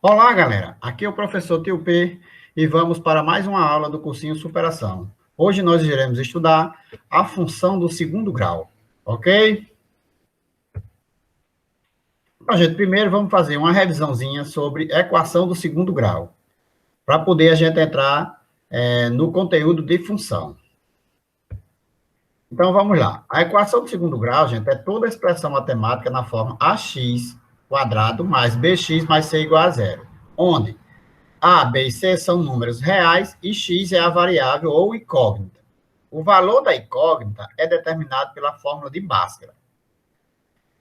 Olá, galera. Aqui é o professor Tio P e vamos para mais uma aula do cursinho Superação. Hoje nós iremos estudar a função do segundo grau, ok? Então, gente, primeiro vamos fazer uma revisãozinha sobre equação do segundo grau, para poder a gente entrar no conteúdo de função. Então, vamos lá. A equação do segundo grau, gente, é toda a expressão matemática na forma ax quadrado mais bx mais c igual a zero, onde A, B e C são números reais e x é a variável ou incógnita. O valor da incógnita é determinado pela fórmula de Bhaskara.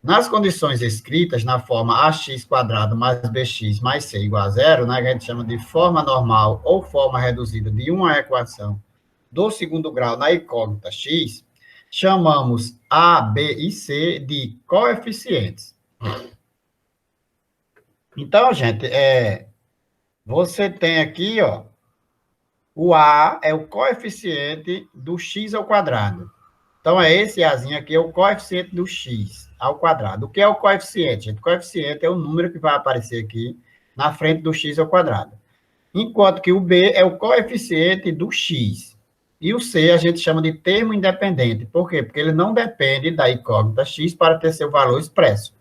Nas condições escritas na forma ax quadrado mais bx mais c igual a zero, né, que a gente chama de forma normal ou forma reduzida de uma equação do segundo grau na incógnita x, chamamos A, B e C de coeficientes. Então, gente, você tem aqui, ó, o A é o coeficiente do x ao quadrado. Então, esse Azinho aqui é o coeficiente do x ao quadrado. O que é o coeficiente, gente? O coeficiente é o número que vai aparecer aqui na frente do x ao quadrado. Enquanto que o B é o coeficiente do x. E o C a gente chama de termo independente. Por quê? Porque ele não depende da incógnita x para ter seu valor expresso.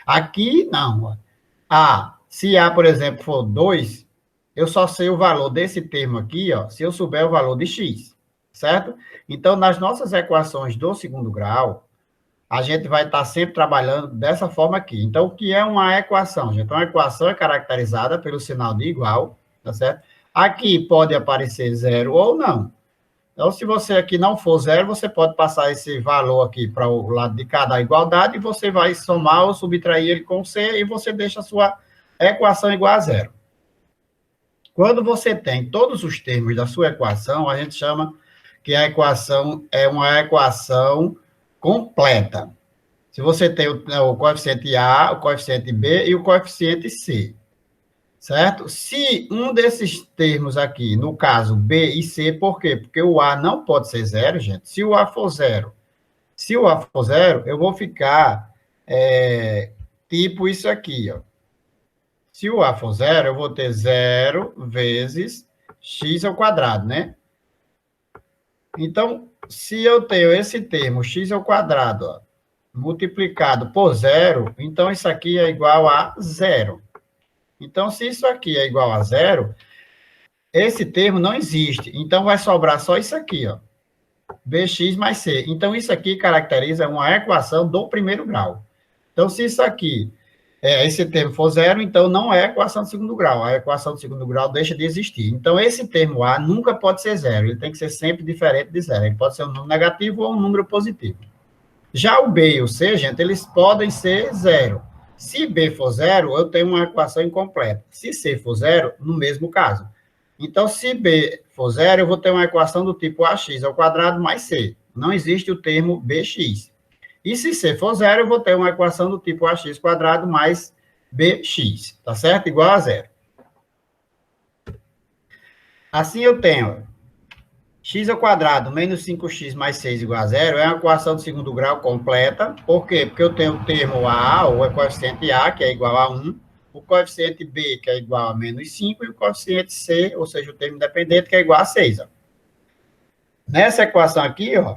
Aqui, não. Se A, por exemplo, for 2, eu só sei o valor desse termo aqui, ó, se eu souber o valor de x, certo? Então, nas nossas equações do segundo grau, a gente vai estar sempre trabalhando dessa forma aqui. Então, o que é uma equação, gente? Uma equação é caracterizada pelo sinal de igual, tá certo? Aqui pode aparecer zero ou não. Então, se você aqui não for zero, você pode passar esse valor aqui para o lado de cada igualdade e você vai somar ou subtrair ele com C e você deixa a sua equação igual a zero. Quando você tem todos os termos da sua equação, a gente chama que a equação é uma equação completa. Se você tem o coeficiente A, o coeficiente B e o coeficiente C, certo? Se um desses termos aqui, no caso B e C, por quê? Porque o A não pode ser zero, gente. Se o A for zero, eu vou ficar tipo isso aqui, ó. Se o A for zero, eu vou ter 0 vezes x ao quadrado, né? Então, se eu tenho esse termo, x ao quadrado, ó, multiplicado por zero, então isso aqui é igual a zero. Então, se isso aqui é igual a zero, esse termo não existe. Então, vai sobrar só isso aqui, ó, bx mais c. Então, isso aqui caracteriza uma equação do primeiro grau. Então, se isso aqui esse termo for zero, então não é equação de segundo grau. A equação de segundo grau deixa de existir. Então, esse termo A nunca pode ser zero. Ele tem que ser sempre diferente de zero. Ele pode ser um número negativo ou um número positivo. Já o B e o C, gente, eles podem ser zero. Se B for zero, eu tenho uma equação incompleta. Se C for zero, no mesmo caso. Então, se B for zero, eu vou ter uma equação do tipo ax ao quadrado mais C. Não existe o termo bx. E se C for zero, eu vou ter uma equação do tipo ax quadrado mais bx, tá certo? Igual a zero. Assim eu tenho x ao quadrado menos 5x mais 6 igual a zero, é uma equação de segundo grau completa. Por quê? Porque eu tenho o termo A, ou o coeficiente A, que é igual a 1, o coeficiente B, que é igual a menos 5, e o coeficiente C, ou seja, o termo independente, que é igual a 6. Ó. Nessa equação aqui, ó,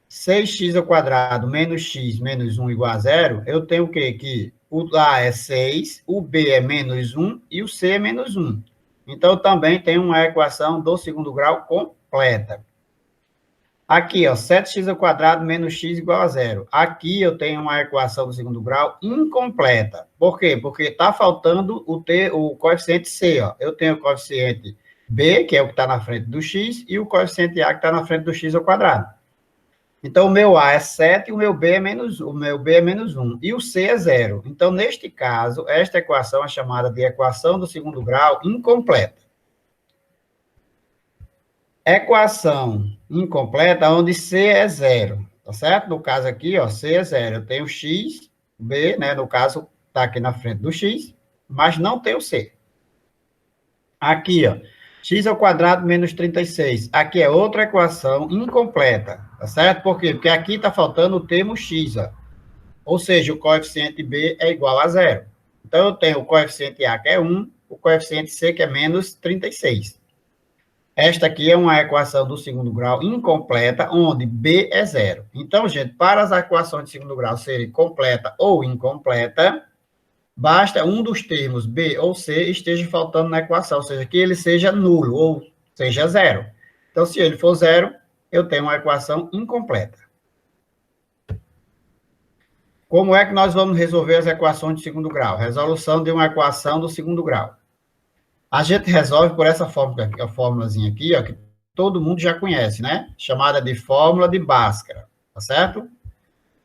6x ao quadrado menos x menos 1 igual a zero, eu tenho o quê? Que o A é 6, o B é menos 1 e o C é menos 1. Então, também tem uma equação do segundo grau completa. Aqui, ó, 7x ao quadrado menos x igual a zero. Aqui eu tenho uma equação do segundo grau incompleta. Por quê? Porque está faltando o coeficiente C. Ó. Eu tenho o coeficiente B, que é o que está na frente do x, e o coeficiente A, que está na frente do x ao quadrado. Então, o meu A é 7 e o meu B é menos 1. E o C é 0. Então, neste caso, esta equação é chamada de equação do segundo grau incompleta. Equação incompleta, onde C é 0. Tá certo? No caso aqui, ó, C é 0. Eu tenho x, B, né? No caso, está aqui na frente do x, mas não tem o C. Aqui, ó. X ao quadrado menos 36. Aqui é outra equação incompleta, tá certo? Por quê? Porque aqui está faltando o termo x, ó. Ou seja, o coeficiente B é igual a zero. Então, eu tenho o coeficiente A, que é 1, o coeficiente C, que é menos 36. Esta aqui é uma equação do segundo grau incompleta, onde B é zero. Então, gente, para as equações de segundo grau serem completa ou incompleta, basta um dos termos B ou C esteja faltando na equação, ou seja, que ele seja nulo ou seja zero. Então, se ele for zero, eu tenho uma equação incompleta. Como é que nós vamos resolver as equações de segundo grau? Resolução de uma equação do segundo grau. A gente resolve por essa fórmula, a fórmulazinha aqui, ó, que todo mundo já conhece, né? Chamada de fórmula de Bhaskara, tá certo?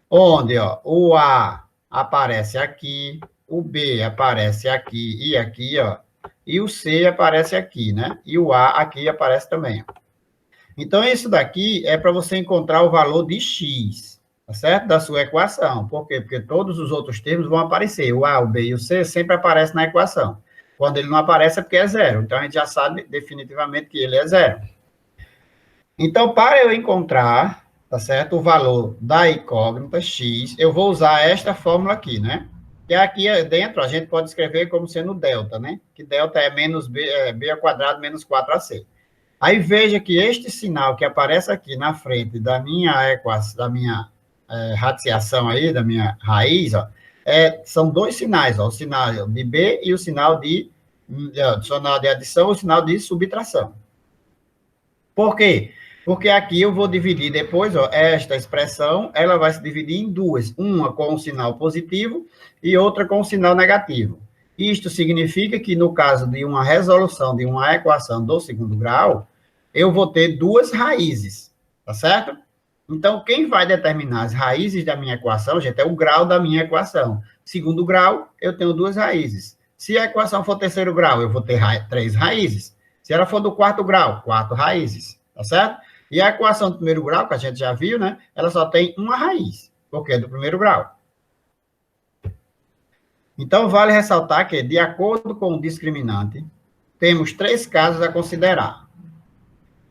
Onde, ó, o A aparece aqui, o B aparece aqui e aqui, ó, e o C aparece aqui, né? E o A aqui aparece também, ó. Então, isso daqui é para você encontrar o valor de x, tá certo? Da sua equação. Por quê? Porque todos os outros termos vão aparecer. O A, o B e o C sempre aparecem na equação. Quando ele não aparece é porque é zero. Então, a gente já sabe definitivamente que ele é zero. Então, para eu encontrar, tá certo, o valor da incógnita x, eu vou usar esta fórmula aqui, né? Que aqui dentro a gente pode escrever como sendo delta, né? Que delta é menos b ao quadrado menos 4ac. Aí veja que este sinal que aparece aqui na frente da minha equação, da minha radiciação aí, da minha raiz, ó, são dois sinais, ó, o sinal de B e o sinal de adição e o sinal de subtração. Por quê? Porque aqui eu vou dividir depois, ó, esta expressão, ela vai se dividir em duas, uma com o sinal positivo e outra com o sinal negativo. Isto significa que, no caso de uma resolução de uma equação do segundo grau, eu vou ter duas raízes, tá certo? Então, quem vai determinar as raízes da minha equação, gente, é o grau da minha equação. Segundo grau, eu tenho duas raízes. Se a equação for terceiro grau, eu vou ter três raízes. Se ela for do quarto grau, quatro raízes, tá certo? E a equação do primeiro grau, que a gente já viu, né? Ela só tem uma raiz, porque é do primeiro grau. Então, vale ressaltar que, de acordo com o discriminante, temos três casos a considerar.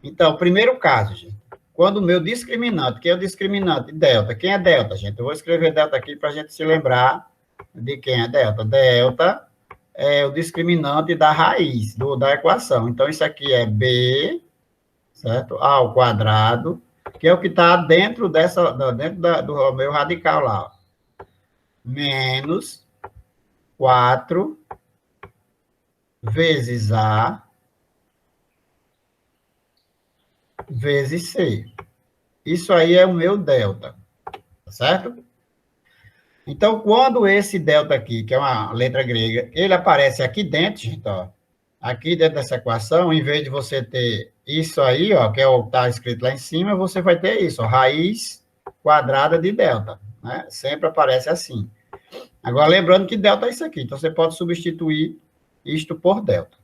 Então, primeiro caso, gente, quando o meu discriminante, que é o discriminante delta, quem é delta, gente? Eu vou escrever delta aqui para a gente se lembrar de quem é delta. Delta é o discriminante da raiz da equação. Então, isso aqui é B, certo? A ao quadrado, que é o que está dentro do meu radical lá, ó. Menos 4 vezes A vezes C. Isso aí é o meu delta, tá certo? Então, quando esse delta aqui, que é uma letra grega, ele aparece aqui dentro, gente, ó, aqui dentro dessa equação, em vez de você ter isso aí, ó, que é o que está escrito lá em cima, você vai ter isso, ó, raiz quadrada de delta, né? Sempre aparece assim. Agora, lembrando que delta é isso aqui, então você pode substituir isto por delta.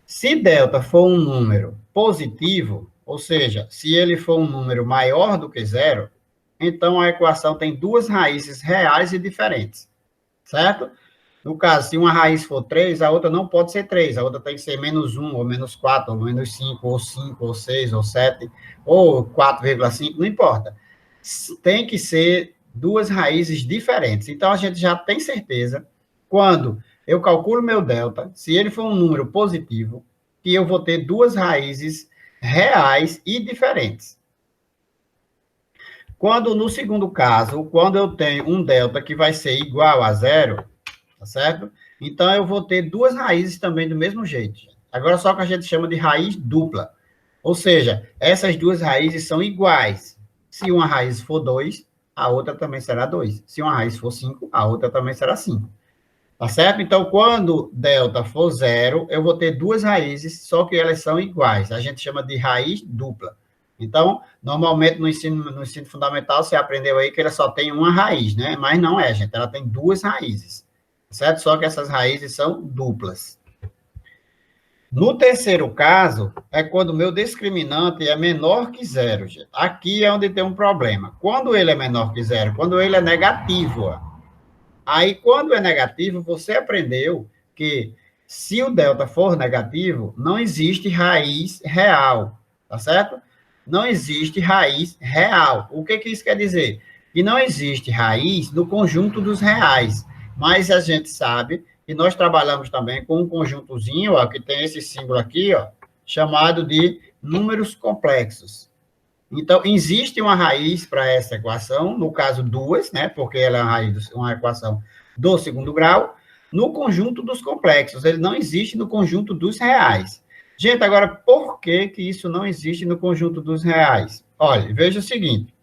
Se delta for um número positivo, ou seja, se ele for um número maior do que zero, então a equação tem duas raízes reais e diferentes, certo? No caso, se uma raiz for 3, a outra não pode ser 3, a outra tem que ser menos 1, ou menos 4, ou menos 5, ou 6, ou 7, ou 4,5, não importa. Tem que ser duas raízes diferentes. Então, a gente já tem certeza, quando eu calculo meu delta, se ele for um número positivo, que eu vou ter duas raízes reais e diferentes. Quando, no segundo caso, quando eu tenho um delta que vai ser igual a zero, tá certo? Então, eu vou ter duas raízes também do mesmo jeito. Agora, só que a gente chama de raiz dupla. Ou seja, essas duas raízes são iguais. Se uma raiz for 2, a outra também será 2. Se uma raiz for 5, a outra também será 5. Tá certo? Então, quando delta for zero, eu vou ter duas raízes, só que elas são iguais. A gente chama de raiz dupla. Então, normalmente no ensino fundamental, você aprendeu aí que ela só tem uma raiz, né? Mas não é, gente. Ela tem duas raízes. Certo? Só que essas raízes são duplas. No terceiro caso, é quando o meu discriminante é menor que zero, gente. Aqui é onde tem um problema. Quando ele é menor que zero, quando ele é negativo, ó. Aí, quando é negativo, você aprendeu que se o delta for negativo, não existe raiz real, tá certo? Não existe raiz real. O que isso quer dizer? Que não existe raiz no conjunto dos reais, mas a gente sabe que nós trabalhamos também com um conjuntozinho, ó, que tem esse símbolo aqui, ó, chamado de números complexos. Então, existe uma raiz para essa equação, no caso, duas, né, porque ela é uma equação do segundo grau, no conjunto dos complexos. Ele não existe no conjunto dos reais. Gente, agora, por que que isso não existe no conjunto dos reais? Olha, veja o seguinte.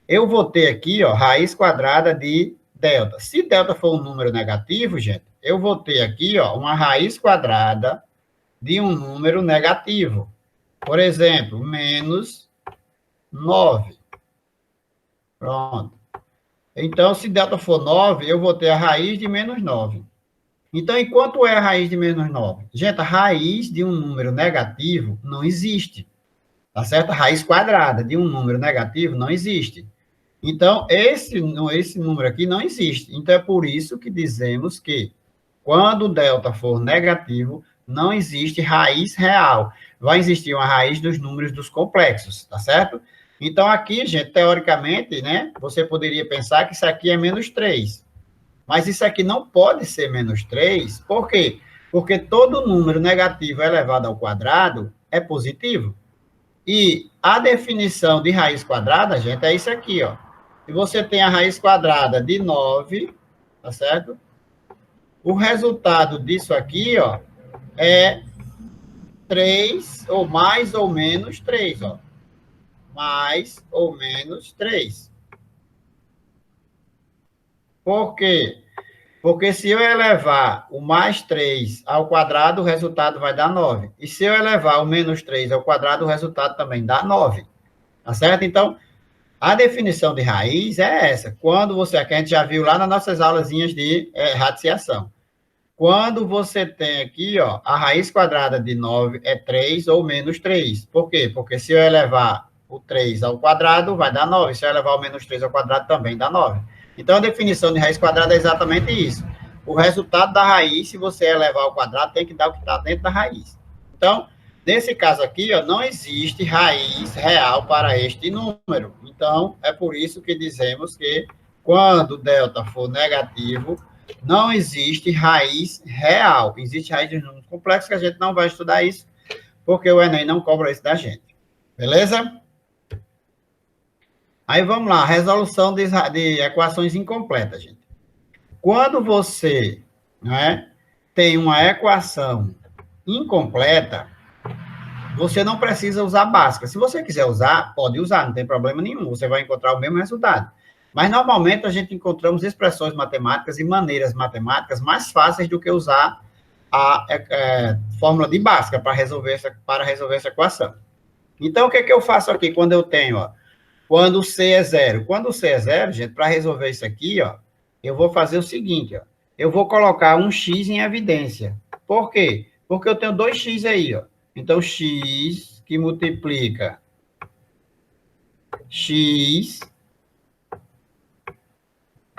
Eu vou ter aqui, ó, raiz quadrada de delta. Se delta for um número negativo, gente, eu vou ter aqui, ó, uma raiz quadrada de um número negativo. Por exemplo, menos 9. Pronto. Então, se delta for 9, eu vou ter a raiz de menos 9. Então, e quanto é a raiz de menos 9? Gente, a raiz de um número negativo não existe. Tá certo? A raiz quadrada de um número negativo não existe. Então, esse número aqui não existe. Então, é por isso que dizemos que, quando o delta for negativo, não existe raiz real. Vai existir uma raiz dos números dos complexos, tá certo? Então, aqui, gente, teoricamente, né, você poderia pensar que isso aqui é menos 3. Mas isso aqui não pode ser menos 3. Por quê? Porque todo número negativo elevado ao quadrado é positivo. E a definição de raiz quadrada, gente, é isso aqui, ó. Se você tem a raiz quadrada de 9, tá certo? O resultado disso aqui, ó, é 3, ou mais ou menos 3, ó. Mais ou menos 3. Por quê? Porque se eu elevar o mais 3 ao quadrado, o resultado vai dar 9. E se eu elevar o menos 3 ao quadrado, o resultado também dá 9. Tá certo? Então, a definição de raiz é essa. Quando você, que a gente já viu lá nas nossas aulazinhas de radiciação. Quando você tem aqui, ó, a raiz quadrada de 9 é 3 ou menos 3. Por quê? Porque se eu elevar o 3 ao quadrado, vai dar 9. Se eu elevar o menos 3 ao quadrado, também dá 9. Então, a definição de raiz quadrada é exatamente isso. O resultado da raiz, se você elevar ao quadrado, tem que dar o que está dentro da raiz. Então, nesse caso aqui, ó, não existe raiz real para este número. Então, é por isso que dizemos que quando delta for negativo, não existe raiz real. Existe raiz de números complexos, que a gente não vai estudar isso, porque o Enem não cobra isso da gente. Beleza? Aí vamos lá, resolução de equações incompletas, gente. Quando você, né, tem uma equação incompleta, você não precisa usar básica. Se você quiser usar, pode usar, não tem problema nenhum. Você vai encontrar o mesmo resultado. Mas, normalmente, a gente encontramos expressões matemáticas e maneiras matemáticas mais fáceis do que usar a fórmula de básica para resolver essa equação. Então, o que eu faço aqui quando eu tenho, ó, quando o C é zero? Quando o C é zero, gente, para resolver isso aqui, ó, eu vou fazer o seguinte, ó, eu vou colocar um X em evidência. Por quê? Porque eu tenho 2X aí, ó. Então, X que multiplica X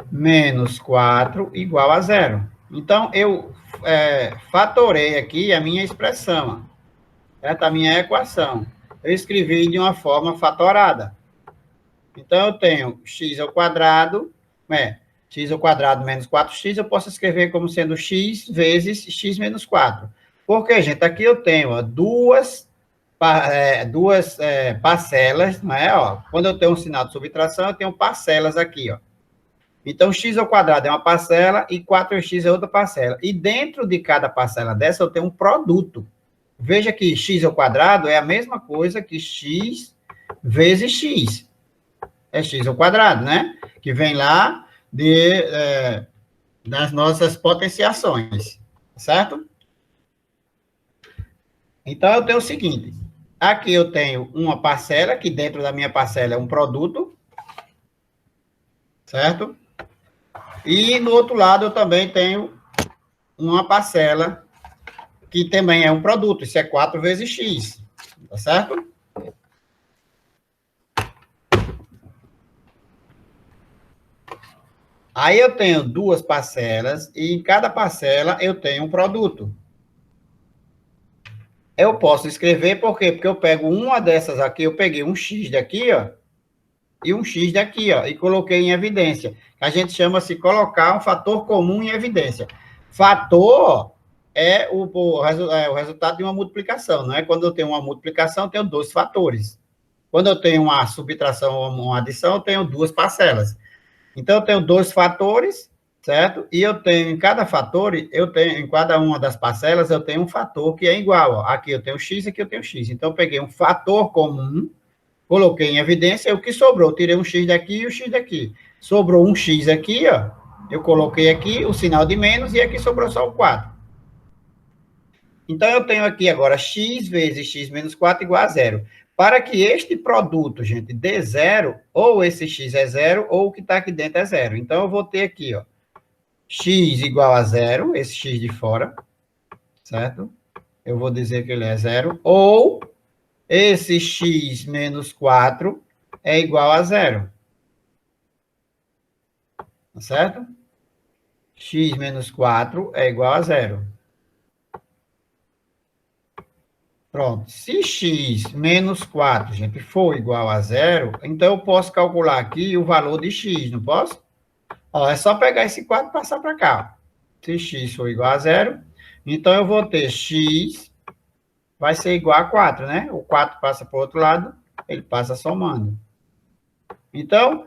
menos 4 igual a zero. Então, eu fatorei aqui a minha expressão, certo? A minha equação. Eu escrevi de uma forma fatorada. Então, eu tenho x ao quadrado, x ao quadrado menos 4x, eu posso escrever como sendo x vezes x menos 4. Porque, gente, aqui eu tenho ó, duas parcelas, não é? Ó, quando eu tenho um sinal de subtração, eu tenho parcelas aqui, ó. Então, x ao quadrado é uma parcela e 4x é outra parcela. E dentro de cada parcela dessa, eu tenho um produto. Veja que x ao quadrado é a mesma coisa que x vezes x. É x ao quadrado, né? Que vem lá das nossas potenciações, certo? Então, eu tenho o seguinte. Aqui eu tenho uma parcela, que dentro da minha parcela é um produto, certo? E no outro lado eu também tenho uma parcela que também é um produto. Isso é 4 vezes x, tá certo? Aí eu tenho duas parcelas e em cada parcela eu tenho um produto. Eu posso escrever, por quê? Porque eu pego uma dessas aqui, eu peguei um x daqui, ó, e um x daqui, ó, e coloquei em evidência. A gente chama-se colocar um fator comum em evidência. Fator é o resultado de uma multiplicação, não é? Quando eu tenho uma multiplicação, eu tenho dois fatores. Quando eu tenho uma subtração ou uma adição, eu tenho duas parcelas. Então, eu tenho dois fatores, certo? E eu tenho, em cada fator, eu tenho, em cada uma das parcelas, eu tenho um fator que é igual. Ó. Aqui eu tenho x, aqui eu tenho x. Então, eu peguei um fator comum, coloquei em evidência, o que sobrou? Eu tirei um x daqui e o x daqui. Sobrou um x aqui, ó. Eu coloquei aqui o sinal de menos e aqui sobrou só o 4. Então, eu tenho aqui agora x vezes x menos 4 igual a zero. Para que este produto, gente, dê zero, ou esse x é zero, ou o que está aqui dentro é zero. Então, eu vou ter aqui, ó, x igual a zero, esse x de fora, certo? Eu vou dizer que ele é zero, ou esse x menos 4 é igual a zero. Tá certo? X menos 4 é igual a zero. Pronto. Se x menos 4, gente, for igual a zero, então eu posso calcular aqui o valor de x, não posso? Ó, é só pegar esse 4 e passar para cá. Se x for igual a zero, então eu vou ter x vai ser igual a 4, né? O 4 passa para o outro lado, ele passa somando. Então,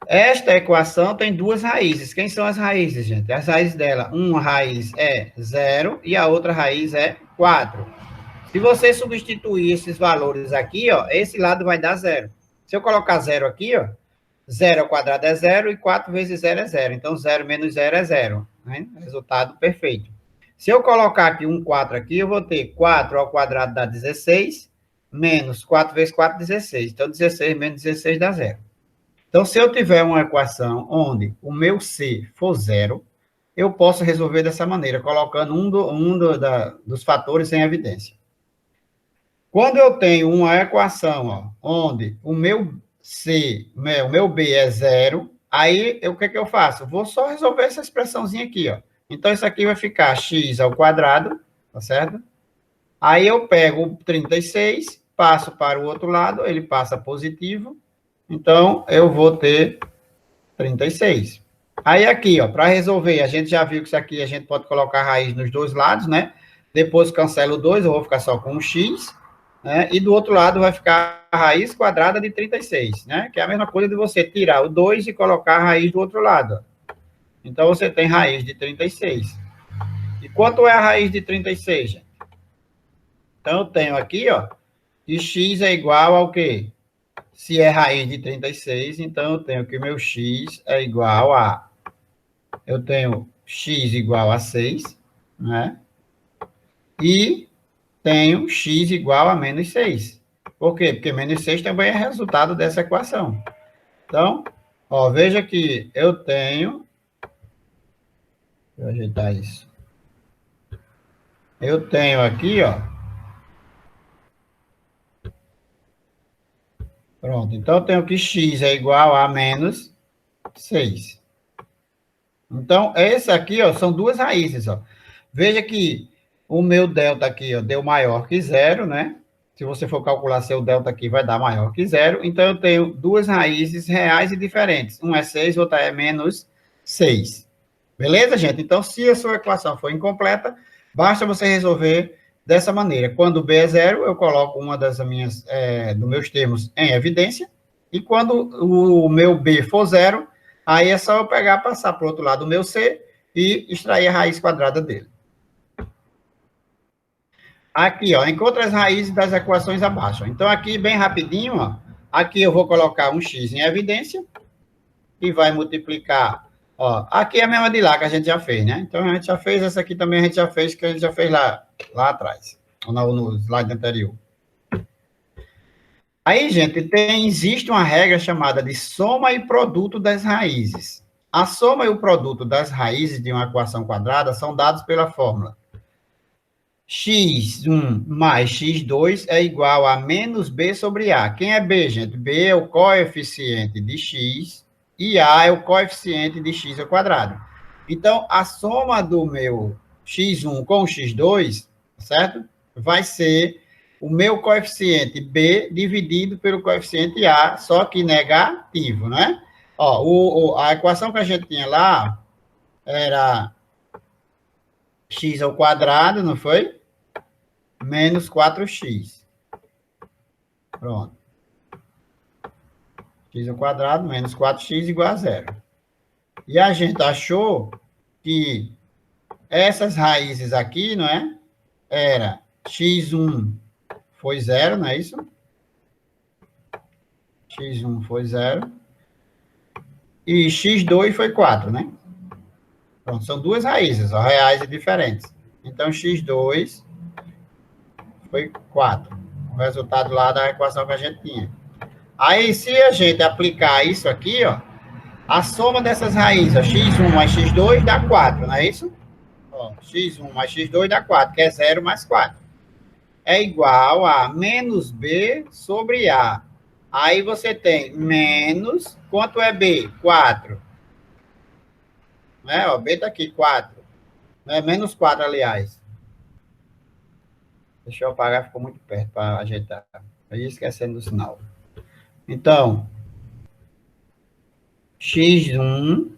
esta equação tem duas raízes. Quem são as raízes, gente? As raízes dela, uma raiz é zero e a outra raiz é 4. Se você substituir esses valores aqui, ó, esse lado vai dar zero. Se eu colocar zero aqui, ó, zero ao quadrado é zero e 4 vezes zero é zero. Então, zero menos zero é zero. Né? Resultado perfeito. Se eu colocar aqui um 4 aqui, eu vou ter 4 ao quadrado dá 16, menos 4 vezes 4, 16. Então, 16 menos 16 dá zero. Então, se eu tiver uma equação onde o meu C for zero, eu posso resolver dessa maneira, colocando dos fatores em evidência. Quando eu tenho uma equação ó, onde o meu C, o meu B é zero, aí o que eu faço? Vou só resolver essa expressãozinha aqui. Ó. Então, isso aqui vai ficar x ao quadrado, tá certo? Aí eu pego o 36, passo para o outro lado, ele passa positivo, então eu vou ter 36. Aí aqui, ó, para resolver, a gente já viu que isso aqui a gente pode colocar raiz nos dois lados, né? Depois cancelo o 2, eu vou ficar só com o x, né? E do outro lado vai ficar a raiz quadrada de 36, né? Que é a mesma coisa de você tirar o 2 e colocar a raiz do outro lado. Então, você tem raiz de 36. E quanto é a raiz de 36, gente? Então, eu tenho aqui, ó, que x é igual ao quê? Se é raiz de 36, então eu tenho que o meu x é igual a... Eu tenho x igual a 6, né? E tenho x igual a menos 6. Por quê? Porque menos 6 também é resultado dessa equação. Então, ó, veja que eu tenho... Deixa eu ajeitar isso. Eu tenho aqui, ó... Pronto, então eu tenho que x é igual a menos 6. Então, esse aqui, ó, são duas raízes, ó. Veja que o meu delta aqui, ó, deu maior que zero, né? Se você for calcular seu delta aqui, vai dar maior que zero. Então, eu tenho duas raízes reais e diferentes. Uma é 6, outra é menos 6. Beleza, gente? Então, se a sua equação for incompleta, basta você resolver dessa maneira. Quando B é zero, eu coloco uma dos meus termos em evidência. E quando o meu B for zero, aí é só eu pegar, passar para o outro lado do meu C e extrair a raiz quadrada dele. Aqui, ó, encontra as raízes das equações abaixo. Então, aqui, bem rapidinho, ó, aqui eu vou colocar um x em evidência e vai multiplicar. Ó, aqui é a mesma de lá que a gente já fez, né? Então, a gente já fez, essa aqui também a gente já fez, que a gente já fez lá atrás, no slide anterior. Aí, gente, existe uma regra chamada de soma e produto das raízes. A soma e o produto das raízes de uma equação quadrada são dados pela fórmula x1 mais x2 é igual a menos b sobre a. Quem é b, gente? B é o coeficiente de x e a é o coeficiente de x ao quadrado. Então, a soma do meu x1 com o x2, certo? Vai ser o meu coeficiente b dividido pelo coeficiente a, só que negativo, né? Ó, a equação que a gente tinha lá era x ao quadrado, não foi? Menos 4x. Pronto. X ao quadrado menos 4x igual a zero. E a gente achou que essas raízes aqui, não é? Era x1 foi zero, não é isso? X1 foi zero. E x2 foi 4, né? Pronto, são duas raízes, ó, reais e diferentes. Então, x2 foi 4. O resultado lá da equação que a gente tinha. Aí, se a gente aplicar isso aqui, ó, a soma dessas raízes, ó, x1 mais x2 dá 4, não é isso? Ó, x1 mais x2 dá 4, que é 0 mais 4. É igual a menos b sobre a. Aí você tem menos, quanto é b? 4. Né? Ó, b está aqui, 4. Né? Menos 4, aliás. Deixa eu apagar, ficou muito perto para ajeitar. Aí esquecendo do sinal. Então, x1.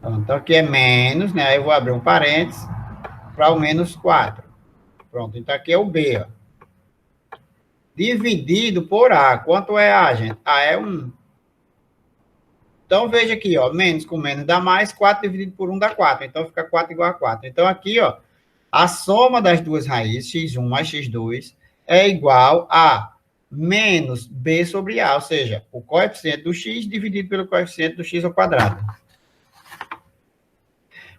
Então, aqui é menos, né? Aí eu vou abrir um parênteses para o menos 4. Pronto, então aqui é o b, ó. Dividido por a. Quanto é a, gente? A é 1. Então, veja aqui, ó, menos com menos dá mais, 4 dividido por 1 dá 4. Então, fica 4 igual a 4. Então, aqui, ó, a soma das duas raízes, x1 mais x2, é igual a menos b sobre a, ou seja, o coeficiente do x dividido pelo coeficiente do x ao quadrado.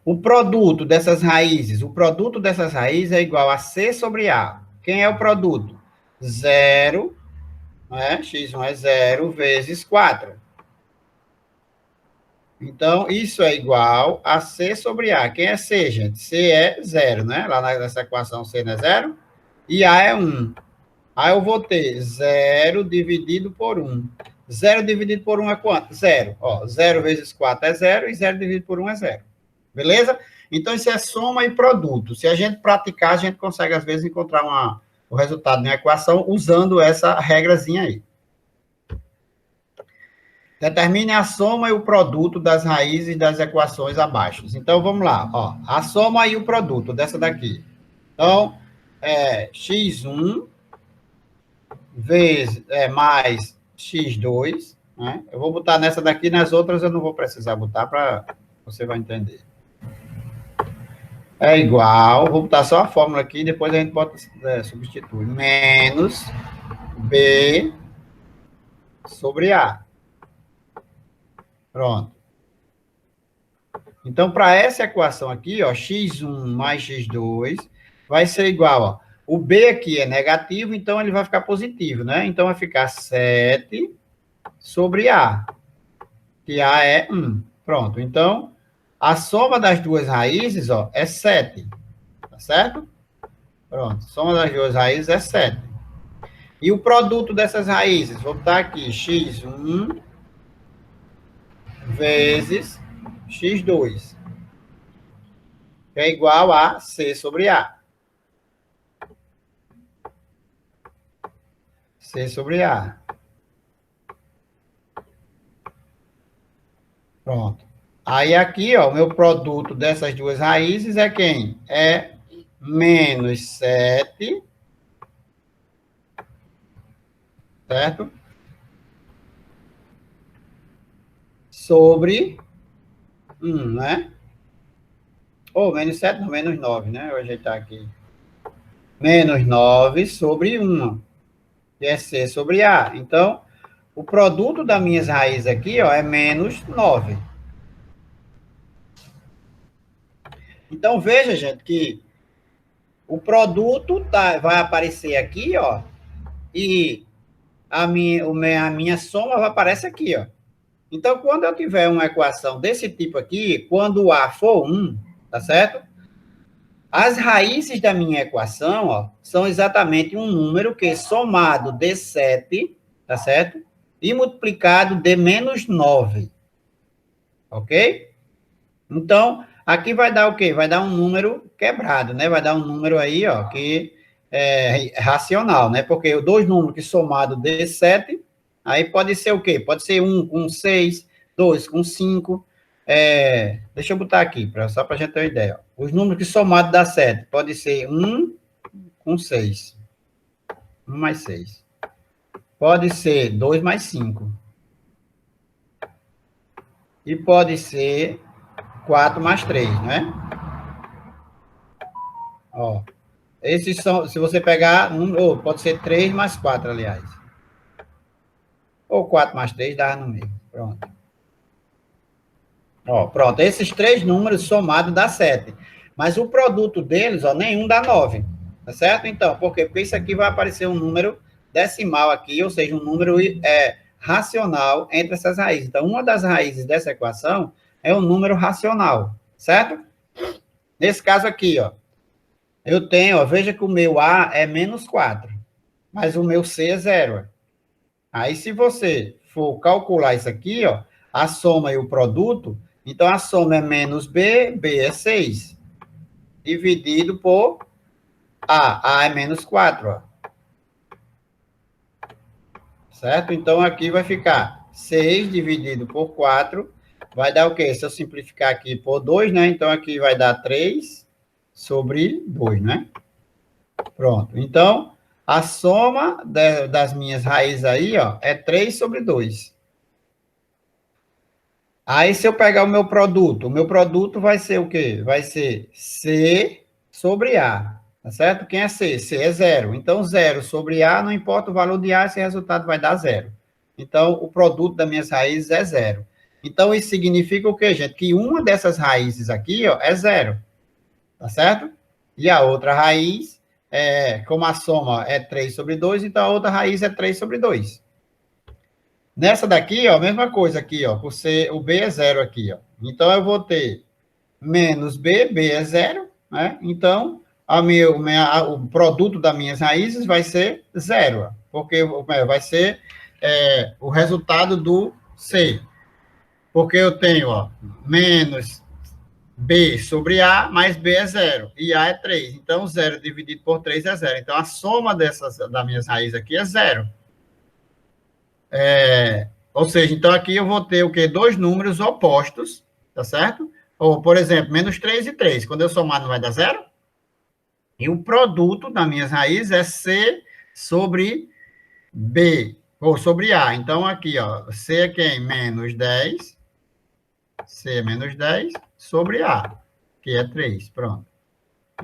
O produto dessas raízes é igual a c sobre a. Quem é o produto? 0, né? x1 é 0 vezes 4. Então, isso é igual a C sobre A. Quem é C, gente? C é 0, né? Lá nessa equação, C não é 0. E A é 1. Aí eu vou ter 0 dividido por 1. 0 dividido por 1 é quanto? 0. Ó, 0 vezes 4 é 0 e 0 dividido por 1 é 0. Beleza? Então, isso é soma e produto. Se a gente praticar, a gente consegue, às vezes, encontrar o resultado de uma equação usando essa regrazinha aí. Determine a soma e o produto das raízes das equações abaixo. Então, vamos lá. Ó, a soma e o produto dessa daqui. Então, x1 vezes, mais x2. Né? Eu vou botar nessa daqui, nas outras eu não vou precisar botar, para você vai entender. É igual, vou botar só a fórmula aqui, depois a gente bota, substitui. Menos b sobre a. Pronto. Então, para essa equação aqui, ó, x1 mais x2 vai ser igual, ó, o b aqui é negativo, então ele vai ficar positivo, né? Então, vai ficar 7 sobre a, que a é 1. Pronto. Então, a soma das duas raízes, ó, é 7. Tá certo? Pronto. Soma das duas raízes é 7. E o produto dessas raízes? Vou botar aqui x1 vezes x2. Que é igual a C sobre A. C sobre A. Pronto. Aí aqui, ó, o meu produto dessas duas raízes é quem? É menos 7, certo? Sobre 1, né? Ou menos 7, não, menos 9, né? Eu vou ajeitar aqui. Menos 9 sobre 1, que é C sobre A. Então, o produto das minhas raízes aqui, ó, é menos 9. Então, veja, gente, que o produto vai aparecer aqui, ó, e a minha soma vai aparecer aqui, ó. Então, quando eu tiver uma equação desse tipo aqui, quando o A for 1, tá certo? As raízes da minha equação, ó, são exatamente um número que somado de 7, tá certo? E multiplicado de menos 9, ok? Então, aqui vai dar o quê? Vai dar um número quebrado, né? Vai dar um número aí, ó, que é racional, né? Porque dois números que somado de 7, aí pode ser o quê? Pode ser 1 com 6, 2 com 5. Deixa eu botar aqui, só para a gente ter uma ideia. Os números que somados dá 7. Pode ser 1 com 6. 1 mais 6. Pode ser 2 mais 5. E pode ser 4 mais 3, né? Ó, esses são, se você pegar, ou pode ser 3 mais 4, aliás. Ou 4 mais 3 dá no meio. Pronto. Ó, pronto. Esses três números somados dá 7. Mas o produto deles, ó, nenhum dá 9. Tá certo? Então, por quê? Porque isso aqui vai aparecer um número decimal aqui, ou seja, um número racional entre essas raízes. Então, uma das raízes dessa equação é um número racional, certo? Nesse caso aqui, ó, eu tenho, ó, veja que o meu A é menos 4, mas o meu C é 0. Aí, se você for calcular isso aqui, ó, a soma e o produto, então a soma é menos B, B é 6, dividido por A é menos 4, ó. Certo? Então, aqui vai ficar 6 dividido por 4, vai dar o quê? Se eu simplificar aqui por 2, né? Então, aqui vai dar 3 sobre 2, né? Pronto. Então, a soma das minhas raízes aí, ó, é 3 sobre 2. Aí, se eu pegar o meu produto vai ser o quê? Vai ser C sobre A, tá certo? Quem é C? C é 0. Então, 0 sobre A, não importa o valor de A, esse resultado vai dar 0. Então, o produto das minhas raízes é 0. Então, isso significa o quê, gente? Que uma dessas raízes aqui, ó, é 0, tá certo? E a outra raiz, como a soma é 3 sobre 2, então a outra raiz é 3 sobre 2. Nessa daqui, ó, mesma coisa aqui, ó, o B é 0 aqui, ó. Então, eu vou ter menos B, B é 0, né? Então, o produto das minhas raízes vai ser 0, porque vai ser o resultado do C. Porque eu tenho, ó, menos B sobre A, mais B é 0, e A é 3. Então, 0 dividido por 3 é 0. Então, a soma das minhas raízes aqui é 0. Ou seja, então aqui eu vou ter o quê? Dois números opostos, tá certo? Ou, por exemplo, menos 3 e 3. Quando eu somar, não vai dar zero? E o produto das minhas raízes é C sobre B, ou sobre A. Então, aqui, ó, C é quem? Menos 10. C é menos 10 sobre A, que é 3. Pronto.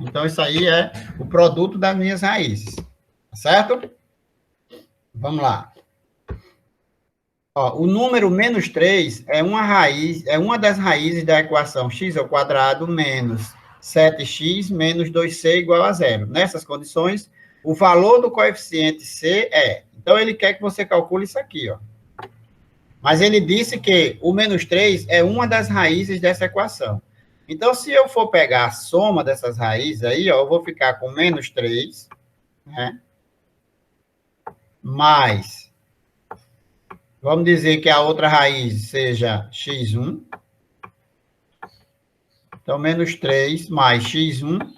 Então, isso aí é o produto das minhas raízes. Tá certo? Vamos lá. Ó, o número menos 3 é uma das raízes da equação x ao quadrado menos 7x menos 2c igual a zero. Nessas condições, o valor do coeficiente c é... Então, ele quer que você calcule isso aqui, ó. Mas ele disse que o menos 3 é uma das raízes dessa equação. Então, se eu for pegar a soma dessas raízes aí, ó, eu vou ficar com menos 3, né? Mais... Vamos dizer que a outra raiz seja x1. Então, menos 3 mais x1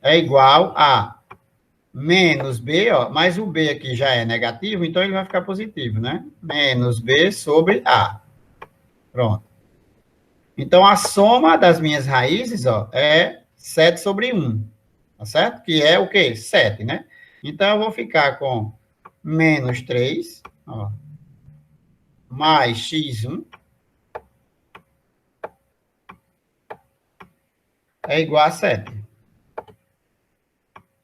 é igual a menos b, ó, mas o b aqui já é negativo, então ele vai ficar positivo, né? Menos b sobre a. Pronto. Então, a soma das minhas raízes, ó, é 7 sobre 1, tá certo? Que é o quê? 7, né? Então, eu vou ficar com menos 3, ó, mais x1 é igual a 7.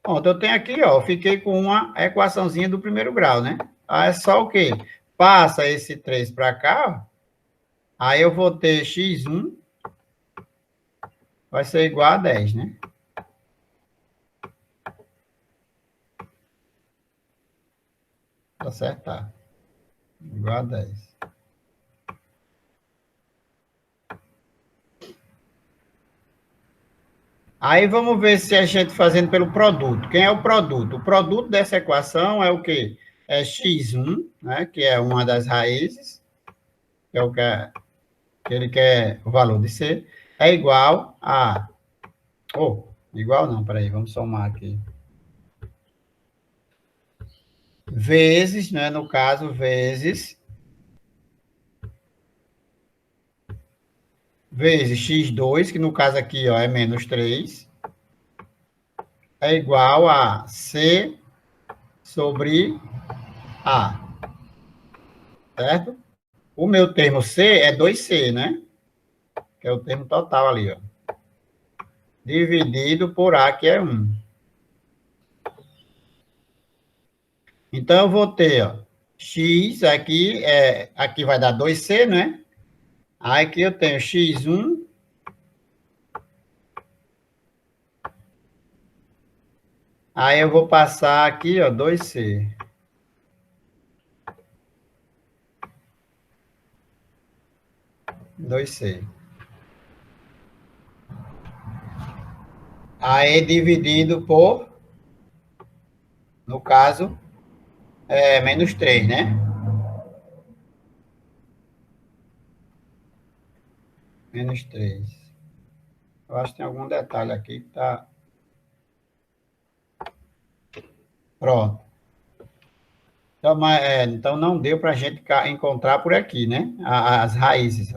Pronto, eu tenho aqui, ó, eu fiquei com uma equaçãozinha do primeiro grau, né? Aí é só o quê? Passa esse 3 para cá, ó, aí eu vou ter x1 vai ser igual a 10, né? Tá certo? Tá. Igual a 10. Aí vamos ver se a gente fazendo pelo produto. Quem é o produto? O produto dessa equação é o quê? É x1, né? Que é uma das raízes, que é o que ele quer o valor de c, é igual a... igual não, peraí, vamos somar aqui. Vezes, né? No caso, vezes vezes x2, que no caso aqui, ó, é menos 3, é igual a C sobre A, certo? O meu termo C é 2C, né? Que é o termo total ali, ó. Dividido por A, que é 1. Então, eu vou ter, ó, x aqui vai dar 2C, né? Aí aqui eu tenho x1, aí eu vou passar aqui, ó, 2C. 2C. Aí dividido por, no caso, menos 3, né? Menos 3. Eu acho que tem algum detalhe aqui que tá... Pronto. Então, então não deu para a gente encontrar por aqui, né? As raízes.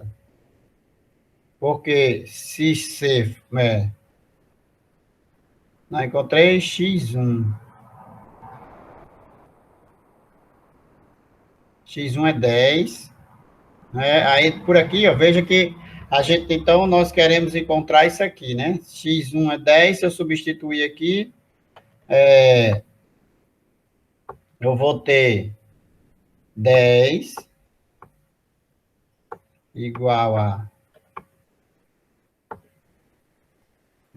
Porque se C... não, encontrei x1. X1 é 10. Né? Aí, por aqui, ó, veja que a gente, então, nós queremos encontrar isso aqui, né? X1 é 10, se eu substituir aqui, eu vou ter 10 igual a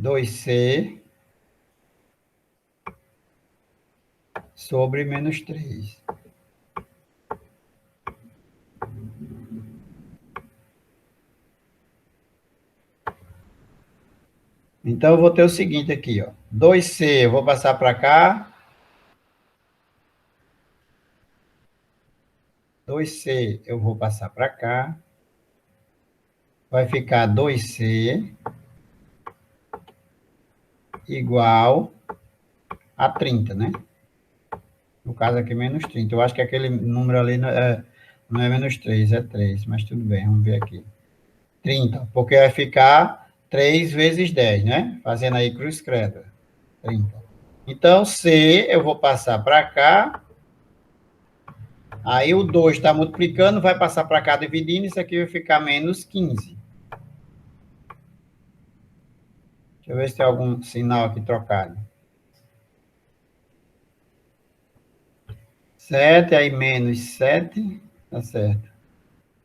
2C sobre menos 3. Então, eu vou ter o seguinte aqui, ó. 2C, eu vou passar para cá. 2C, eu vou passar para cá. Vai ficar 2C igual a 30, né? No caso aqui, menos 30. Eu acho que aquele número ali não é menos 3, é 3. Mas tudo bem, vamos ver aqui. 30, porque vai ficar 3 vezes 10, né? Fazendo aí cruz credo. 30. Então, C, eu vou passar para cá. Aí o 2 está multiplicando, vai passar para cá dividindo, isso aqui vai ficar menos 15. Deixa eu ver se tem algum sinal aqui trocado. 7, aí menos 7, tá certo.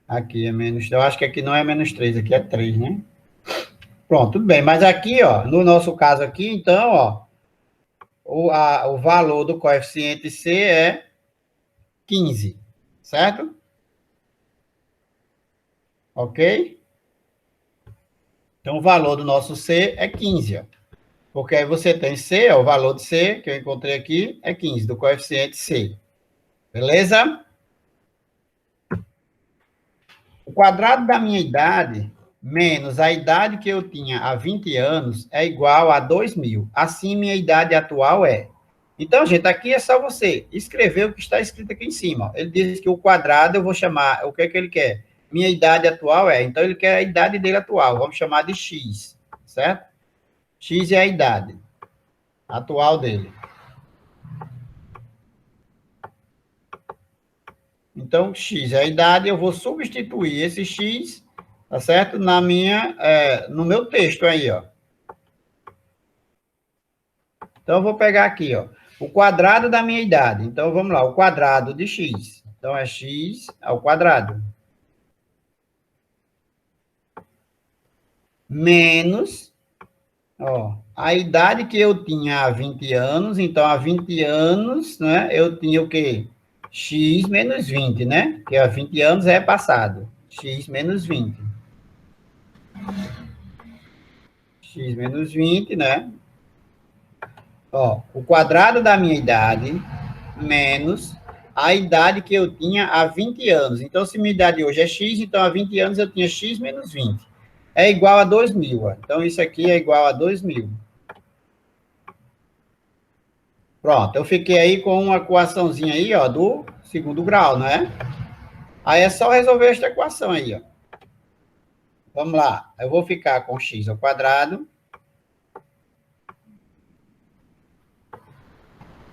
Aqui é menos, eu acho que aqui não é menos 3, aqui é 3, né? Pronto, tudo bem. Mas aqui, ó, no nosso caso aqui, então, ó, o valor do coeficiente C é 15, certo? Ok? Então, o valor do nosso C é 15, ó. Porque aí você tem C, ó, o valor de C, que eu encontrei aqui, é 15, do coeficiente C. Beleza? O quadrado da minha idade menos a idade que eu tinha há 20 anos é igual a 2.000. Assim, minha idade atual é. Então, gente, aqui é só você escrever o que está escrito aqui em cima. Ele diz que o quadrado eu vou chamar, o que é que ele quer? Minha idade atual é, então ele quer a idade dele atual, vamos chamar de X, certo? X é a idade atual dele. Então, X é a idade, eu vou substituir esse X, tá certo? No meu texto aí, ó. Então, eu vou pegar aqui, ó, o quadrado da minha idade. Então, vamos lá, o quadrado de X. Então, é X ao quadrado. Menos, ó, a idade que eu tinha há 20 anos. Então, há 20 anos, né, eu tinha o quê? X menos 20, né? Que há 20 anos é passado. X menos 20. X menos 20, né? Ó, o quadrado da minha idade menos a idade que eu tinha há 20 anos. Então, se minha idade hoje é X, então há 20 anos eu tinha X menos 20. É igual a 2.000. Ó. Então, isso aqui é igual a 2.000. Pronto, eu fiquei aí com uma equaçãozinha aí, ó, do segundo grau, não é? Aí é só resolver esta equação aí, ó. vamos lá. Eu vou ficar com x ao quadrado.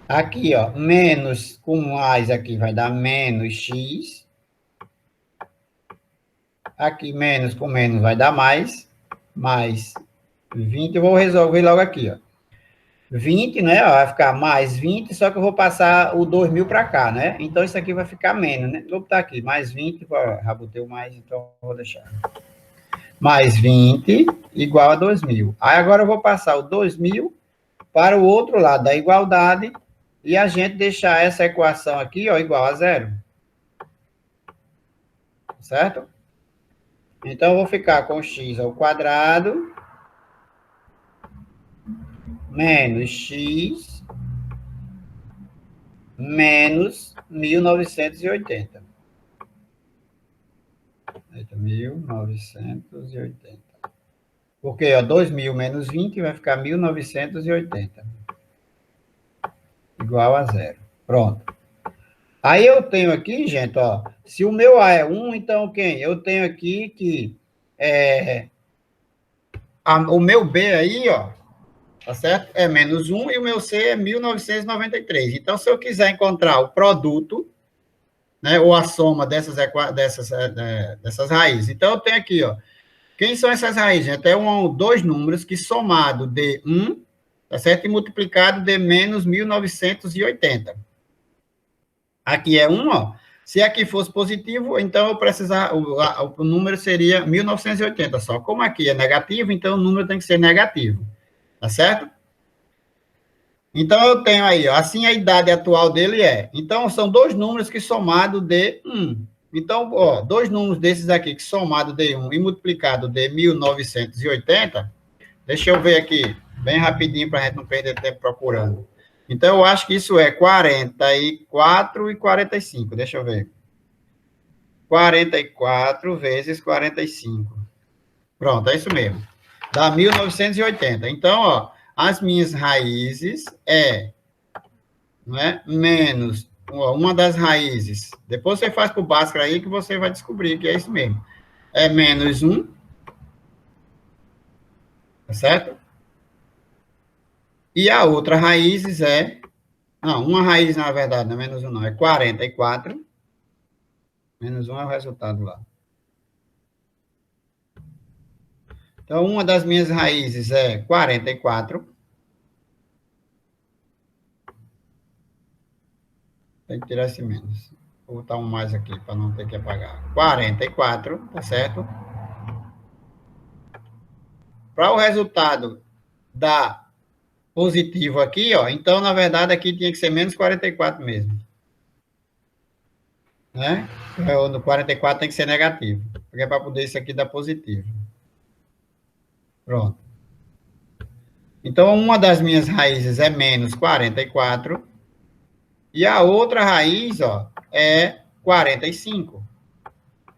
Aqui, ó, menos com mais aqui vai dar menos x. Aqui, menos com menos vai dar mais 20. Eu vou resolver logo aqui, ó. 20, né? Ó, vai ficar mais 20, só que eu vou passar o 2.000 para cá, né? Então, isso aqui vai ficar menos, né? Vou botar aqui, mais 20, já botei o mais, então vou deixar. Mais 20 igual a 2.000. Aí, agora eu vou passar o 2.000 para o outro lado da igualdade e a gente deixar essa equação aqui, ó, igual a zero. Certo? Então, eu vou ficar com x ao quadrado menos x menos 1980. 1980. Porque, ó, 2.000 menos 20 vai ficar 1980. Igual a zero. Pronto. Aí eu tenho aqui, gente, ó, se o meu A é 1, então quem? Eu tenho aqui que o meu B aí, ó, tá certo? É menos 1 e o meu C é 1993. Então, se eu quiser encontrar o produto, né, ou a soma dessas raízes. Então, eu tenho aqui, ó, quem são essas raízes? Até dois números que somado de 1, tá certo? E multiplicado de menos 1980. Aqui é 1, ó. Se aqui fosse positivo, então eu precisar, o número seria 1980 só. Como aqui é negativo, então o número tem que ser negativo. Tá certo? Então, eu tenho aí, ó, assim a idade atual dele é. Então, são dois números que somado de 1. Então, ó, dois números desses aqui que somado de 1 e multiplicado de 1980, deixa eu ver aqui, bem rapidinho, para a gente não perder tempo procurando. Então, eu acho que isso é 44 e 45, deixa eu ver. 44 vezes 45. Pronto, é isso mesmo. Dá 1980. Então, ó, as minhas raízes não é, menos uma das raízes. Depois você faz para o Bhaskara aí que você vai descobrir que é isso mesmo. É menos 1. Tá certo? E a outra raízes é... Não, uma raiz, na verdade, não é menos 1, não. É 44. Menos 1 é o resultado lá. Então, uma das minhas raízes é 44. Tem que tirar esse menos. Vou botar um mais aqui, para não ter que apagar. 44, tá certo? Para o resultado dar positivo aqui, ó, então, na verdade, aqui tinha que ser menos 44 mesmo. Né? No 44 tem que ser negativo, porque é para poder isso aqui dar positivo. Pronto. Então, uma das minhas raízes é menos 44, e a outra raiz, ó, é 45.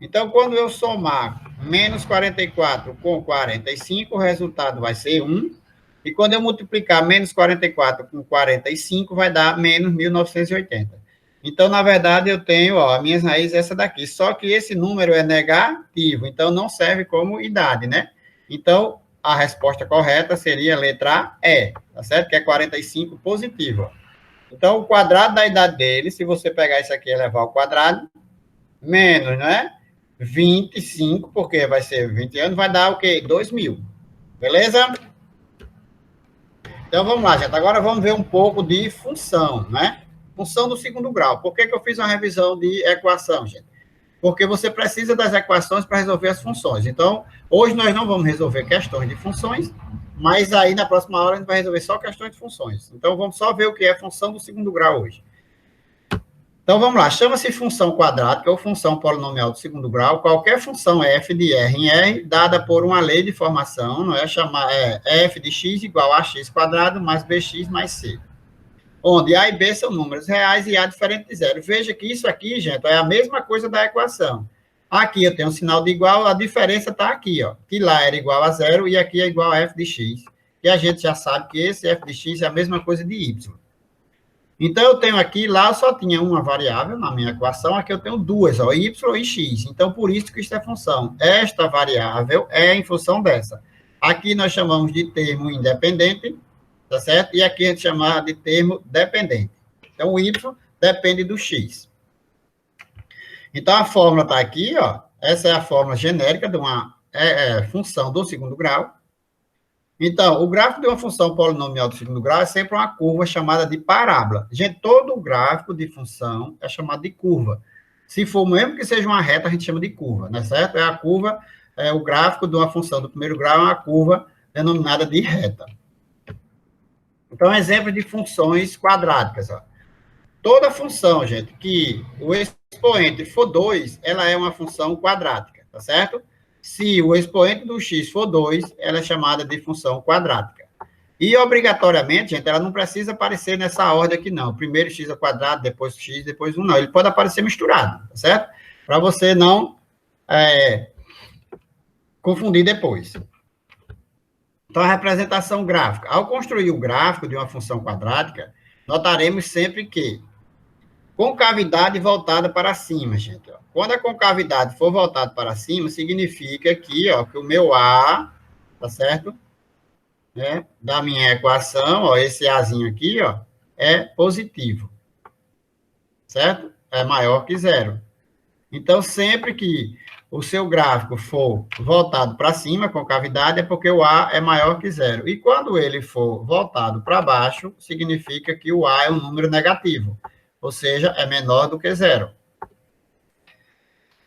Então, quando eu somar menos 44 com 45, o resultado vai ser 1. E quando eu multiplicar menos 44 com 45, vai dar menos 1980. Então, na verdade, eu tenho, ó, a minha raiz é essa daqui. Só que esse número é negativo, então não serve como idade, né? Então, a resposta correta seria a letra E, tá certo? Que é 45 positivo. Então, o quadrado da idade dele, se você pegar isso aqui e levar ao quadrado, menos, né? 25, porque vai ser 20 anos, vai dar o quê? 2.000. Beleza? Então, vamos lá, gente. Agora vamos ver um pouco de função, né? Função do segundo grau. Por que eu fiz uma revisão de equação, gente? Porque você precisa das equações para resolver as funções. Então, hoje nós não vamos resolver questões de funções, mas aí na próxima aula a gente vai resolver só questões de funções. Então, vamos só ver o que é função do segundo grau hoje. Então, vamos lá. Chama-se função quadrática ou função polinomial do segundo grau. Qualquer função f de R em R, dada por uma lei de formação, não é? F de x igual a x quadrado mais bx mais c. Onde A e B são números reais e A diferente de zero. Veja que isso aqui, gente, é a mesma coisa da equação. Aqui eu tenho um sinal de igual, a diferença está aqui, ó. Que lá era igual a zero e aqui é igual a f de x. E a gente já sabe que esse f de x é a mesma coisa de y. Então, eu tenho aqui, lá eu só tinha uma variável na minha equação, aqui eu tenho duas, ó, y e x. Então, por isso que isso é função. Esta variável é em função dessa. Aqui nós chamamos de termo independente, tá certo? E aqui a gente chama de termo dependente. Então, o y depende do x. Então, a fórmula está aqui, ó. Essa é a fórmula genérica de uma função do segundo grau. Então, o gráfico de uma função polinomial do segundo grau é sempre uma curva chamada de parábola. Gente, todo gráfico de função é chamado de curva. Se for mesmo que seja uma reta, a gente chama de curva, não é certo? É a curva, o gráfico de uma função do primeiro grau é uma curva denominada de reta. Então, exemplo de funções quadráticas, ó. Toda função, gente, que o expoente for 2, ela é uma função quadrática, tá certo? Se o expoente do x for 2, ela é chamada de função quadrática. E, obrigatoriamente, gente, ela não precisa aparecer nessa ordem aqui, não. Primeiro x ao quadrado, depois x, depois 1, não. Ele pode aparecer misturado, tá certo? Para você não confundir depois. Então, a representação gráfica. Ao construir o gráfico de uma função quadrática, notaremos sempre que concavidade voltada para cima, gente. Ó. Quando a concavidade for voltada para cima, significa aqui, ó, que o meu A, tá certo? Né, da minha equação, ó, esse Azinho aqui, ó, é positivo. Certo? É maior que zero. Então, sempre que o seu gráfico for voltado para cima, concavidade, é porque o A é maior que zero. E quando ele for voltado para baixo, significa que o A é um número negativo. Ou seja, é menor do que zero.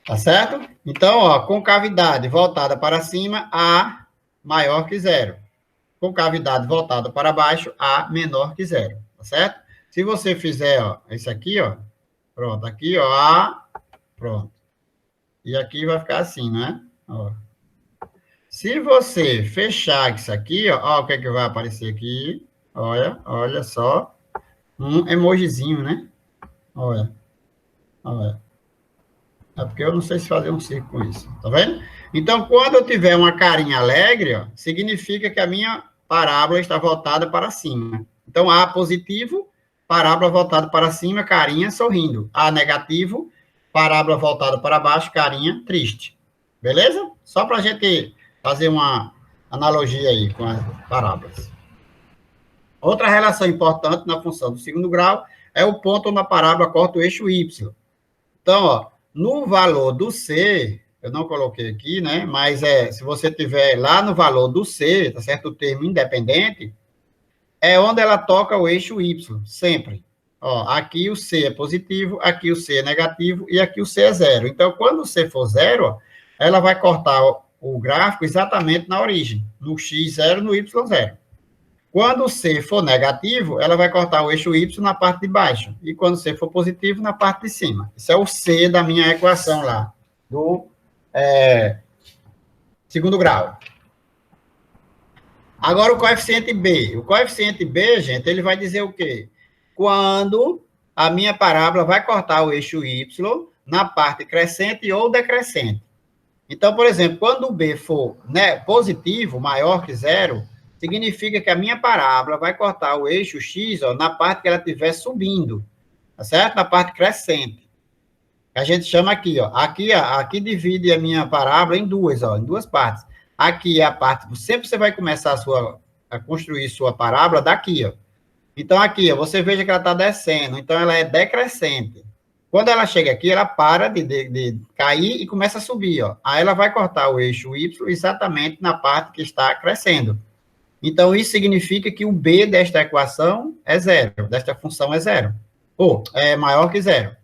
Tá certo? Então, ó, concavidade voltada para cima, A maior que zero. Concavidade voltada para baixo, A menor que zero. Tá certo? Se você fizer, ó, esse aqui, ó, pronto, aqui, ó, A, pronto. E aqui vai ficar assim, né? Ó. Se você fechar isso aqui, ó, o que é que vai aparecer aqui? Olha só. Um emojizinho, né? Olha. É porque eu não sei se fazer um círculo com isso, tá vendo? Então, quando eu tiver uma carinha alegre, ó, significa que a minha parábola está voltada para cima. Então, A positivo, parábola voltada para cima, carinha sorrindo. A negativo, parábola voltada para baixo, carinha triste. Beleza? Só para a gente fazer uma analogia aí com as parábolas. Outra relação importante na função do segundo grau é o ponto onde a parábola corta o eixo Y. Então, ó, no valor do C, eu não coloquei aqui, né? Mas se você tiver lá no valor do C, tá certo? O termo independente, é onde ela toca o eixo Y, sempre. Ó, aqui o C é positivo, aqui o C é negativo e aqui o C é zero. Então, quando o C for zero, ó, ela vai cortar o gráfico exatamente na origem, no x0, no y0. Quando o C for negativo, ela vai cortar o eixo Y na parte de baixo. E quando o C for positivo, na parte de cima. Isso é o C da minha equação lá, do segundo grau. Agora, o coeficiente B. O coeficiente B, gente, ele vai dizer o quê? Quando a minha parábola vai cortar o eixo Y na parte crescente ou decrescente. Então, por exemplo, quando o B for positivo, maior que zero, significa que a minha parábola vai cortar o eixo X, ó, na parte que ela estiver subindo, tá certo? Na parte crescente. A gente chama aqui, ó. Aqui divide a minha parábola em duas partes. Aqui é a parte, sempre você vai começar a construir sua parábola daqui, ó. Então, aqui, ó, você veja que ela está descendo, então ela é decrescente. Quando ela chega aqui, ela para de cair e começa a subir, ó. Aí ela vai cortar o eixo Y exatamente na parte que está crescendo. Então, isso significa que o B desta equação é zero, desta função é zero, ou é maior que zero.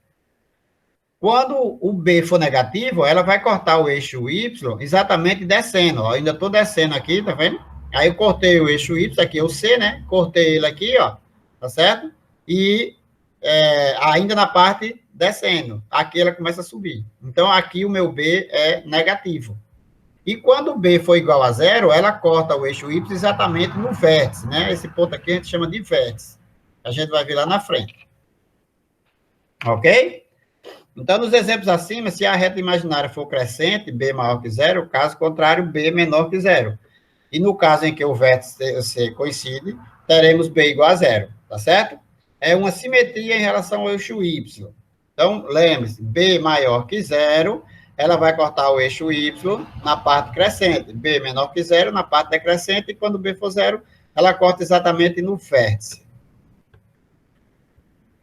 Quando o B for negativo, ela vai cortar o eixo Y exatamente descendo, ó. Ainda estou descendo aqui, tá vendo? Aí eu cortei o eixo Y, aqui é o C, né? Cortei ele aqui, ó, tá certo? E ainda na parte descendo, aqui ela começa a subir. Então, aqui o meu B é negativo. E quando o B for igual a zero, ela corta o eixo Y exatamente no vértice, né? Esse ponto aqui a gente chama de vértice. A gente vai ver lá na frente. Ok? Então, nos exemplos acima, se a reta imaginária for crescente, B maior que zero, caso contrário, B menor que zero. E no caso em que o vértice C coincide, teremos B igual a zero, tá certo? é uma simetria em relação ao eixo Y. Então, lembre-se, B maior que zero, ela vai cortar o eixo Y na parte crescente. B menor que zero na parte decrescente, e quando B for zero, ela corta exatamente no vértice.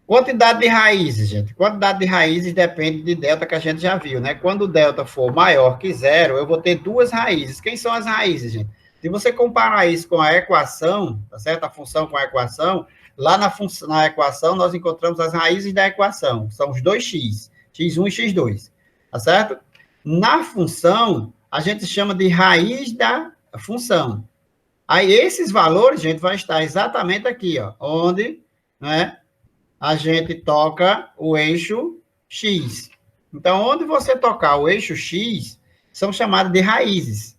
Quantidade de raízes, gente. Quantidade de raízes depende de delta, que a gente já viu, né? Quando o delta for maior que zero, eu vou ter duas raízes. Quem são as raízes, gente? Se você comparar isso com a equação, tá certo? A função com a equação, lá na equação nós encontramos as raízes da equação. São os dois x, x1 e x2, tá certo? Na função, a gente chama de raiz da função. Aí esses valores, gente, vai estar exatamente aqui, ó, onde, né? A gente toca o eixo X. Então, onde você tocar o eixo X, são chamadas de raízes.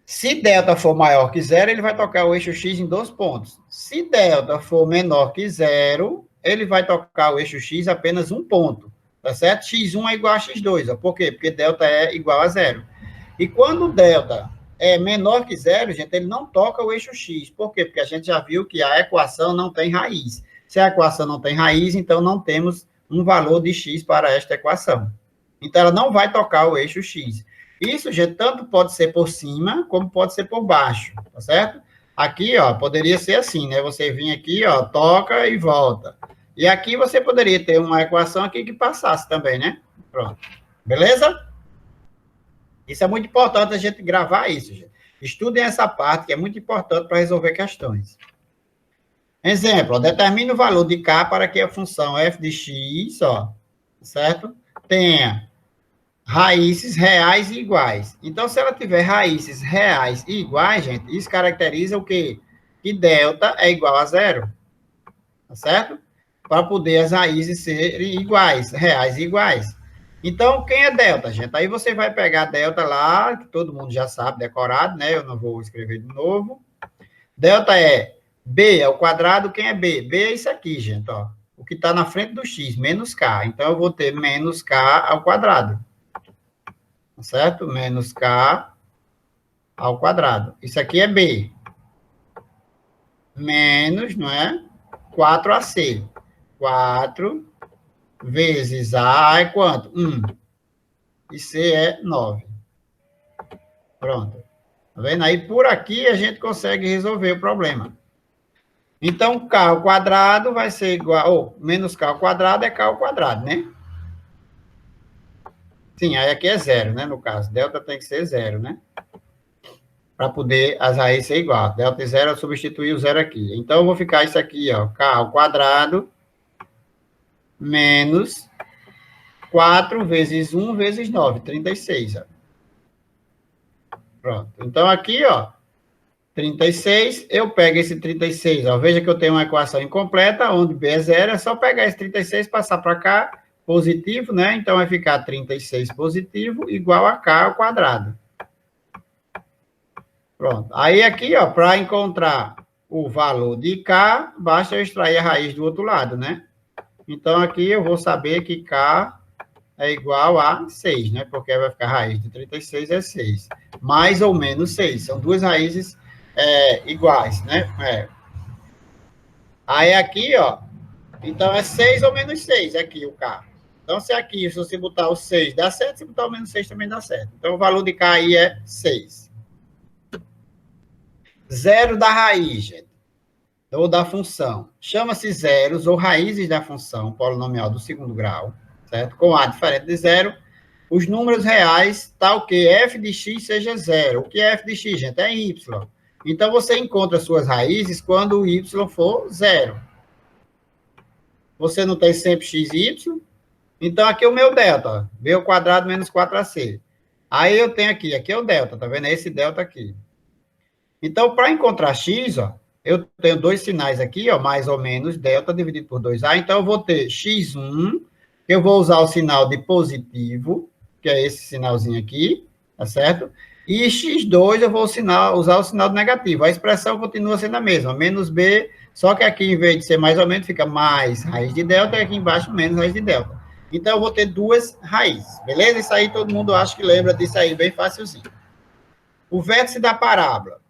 Se delta for maior que zero, ele vai tocar o eixo X em 2 pontos. Se delta for menor que zero, ele vai tocar o eixo X apenas 1 ponto. Tá certo? X1 é igual a X2. Ó. Por quê? Porque delta é igual a zero. E quando o delta é menor que zero, gente, ele não toca o eixo X. Por quê? Porque a gente já viu que a equação não tem raiz. Se a equação não tem raiz, então não temos um valor de x para esta equação. Então, ela não vai tocar o eixo x. Isso, gente, tanto pode ser por cima, como pode ser por baixo, tá certo? Aqui, ó, poderia ser assim, né? Você vem aqui, ó, toca e volta. E aqui você poderia ter uma equação aqui que passasse também, né? Pronto. Beleza? Isso é muito importante a gente gravar isso, gente. Estudem essa parte, que é muito importante para resolver questões. Exemplo, determine o valor de K para que a função f de x, ó, certo? Tenha raízes reais e iguais. Então, se ela tiver raízes reais e iguais, gente, isso caracteriza o quê? Que delta é igual a zero, tá certo? Para poder as raízes serem iguais, reais e iguais. Então, quem é delta, gente? Aí você vai pegar delta lá, que todo mundo já sabe, decorado, né? Eu não vou escrever de novo. Delta é B ao quadrado, quem é B? B é isso aqui, gente, ó. O que está na frente do x, menos K. Então, eu vou ter menos K ao quadrado. Certo? Menos K ao quadrado. Isso aqui é B. Menos, não é? 4AC. 4 vezes A é quanto? 1. E C é 9. Pronto. Tá vendo? Aí, por aqui, a gente consegue resolver o problema. Então, K ao quadrado vai ser igual, ou menos K ao quadrado é K ao quadrado, né? Sim, aí aqui é zero, né? No caso, delta tem que ser zero, né? Para poder as raízes ser igual. Delta e zero, eu substituir o zero aqui. Então, eu vou ficar isso aqui, ó, K ao quadrado menos 4 vezes 1 vezes 9, 36, ó. Pronto. Então, aqui, ó, 36, eu pego esse 36, ó, veja que eu tenho uma equação incompleta, onde B é zero, é só pegar esse 36, passar para cá, positivo, né? Então, vai ficar 36 positivo igual a K ao quadrado. Pronto. Aí, aqui, ó, para encontrar o valor de K, basta eu extrair a raiz do outro lado, né? Então, aqui eu vou saber que K é igual a 6, né? Porque vai ficar a raiz de 36 é 6. Mais ou menos 6. São duas raízes iguais, né? Aí aqui, ó, então é 6 ou menos 6 aqui o K. Então, se aqui, se você botar o 6 dá certo, se botar o menos 6 também dá certo. Então, o valor de K aí é 6. Zero da raiz, gente, ou da função. Chama-se zeros ou raízes da função polinomial do segundo grau, certo? Com A diferente de zero, os números reais, tal que f de x seja zero. O que é f de x, gente? É y. Então, você encontra suas raízes quando o y for zero. Você não tem sempre x e y? Então, aqui é o meu delta, ó, b ao quadrado menos 4ac. Aí eu tenho aqui é o delta, tá vendo? É esse delta aqui. Então, para encontrar x, ó, eu tenho dois sinais aqui, ó, mais ou menos, delta dividido por 2a. Então, eu vou ter x1, eu vou usar o sinal de positivo, que é esse sinalzinho aqui, tá certo? E x2 eu vou usar o sinal de negativo. A expressão continua sendo a mesma, menos b, só que aqui, em vez de ser mais ou menos, fica mais raiz de delta, e aqui embaixo menos raiz de delta. Então, eu vou ter duas raízes, beleza? Isso aí todo mundo acha que lembra disso aí, bem facilzinho. O vértice da parábola.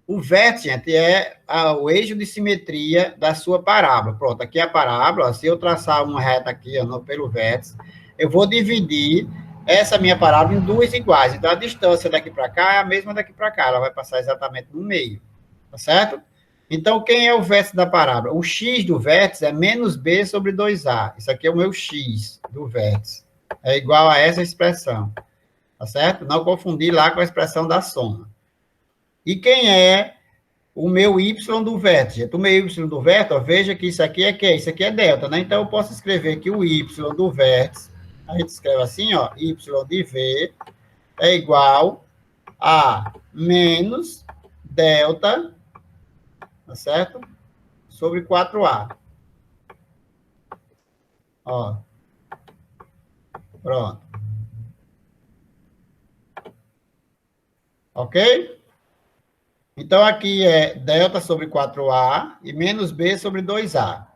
O vértice, gente, é o eixo de simetria da sua parábola. Pronto, aqui é a parábola. Se eu traçar uma reta aqui, ó, pelo vértice, eu vou dividir essa minha parábola em duas iguais. Então, a distância daqui para cá é a mesma daqui para cá. Ela vai passar exatamente no meio. Tá certo? Então, quem é o vértice da parábola? O x do vértice é menos b sobre 2a. Isso aqui é o meu x do vértice. É igual a essa expressão. Tá certo? Não confundir lá com a expressão da soma. E quem é o meu y do vértice? O meu y do vértice, ó, veja que isso aqui é quê? Isso aqui é delta, né? Então, eu posso escrever que o y do vértice, a gente escreve assim, ó, y de v é igual a menos delta, tá certo? Sobre 4a. Ó, pronto. Ok? Então, aqui é delta sobre 4a e menos b sobre 2a,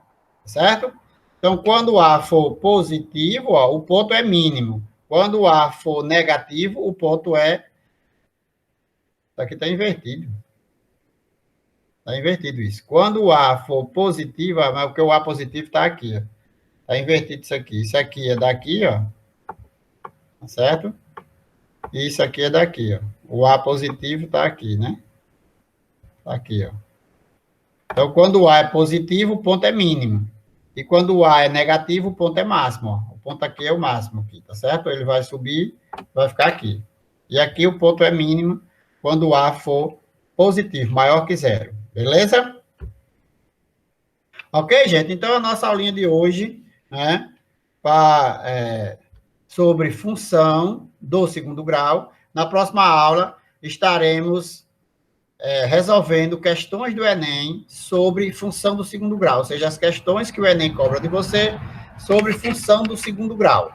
certo? Então, quando A for positivo, ó, o ponto é mínimo. Quando A for negativo, o ponto é... Isso aqui está invertido. Está invertido isso. Quando o A for positivo, mas porque o A positivo está aqui, ó. Está invertido isso aqui. Isso aqui é daqui, ó. Tá certo? E isso aqui é daqui, ó. O A positivo está aqui, né? Tá aqui, ó. Então, quando o A é positivo, o ponto é mínimo. E quando o A é negativo, o ponto é máximo, ó. O ponto aqui é o máximo aqui, tá certo? Ele vai subir, vai ficar aqui. E aqui o ponto é mínimo quando o A for positivo, maior que zero. Beleza? Ok, gente? Então, a nossa aulinha de hoje, né, sobre função do segundo grau. Na próxima aula, estaremos resolvendo questões do Enem sobre função do segundo grau, ou seja, as questões que o Enem cobra de você sobre função do segundo grau.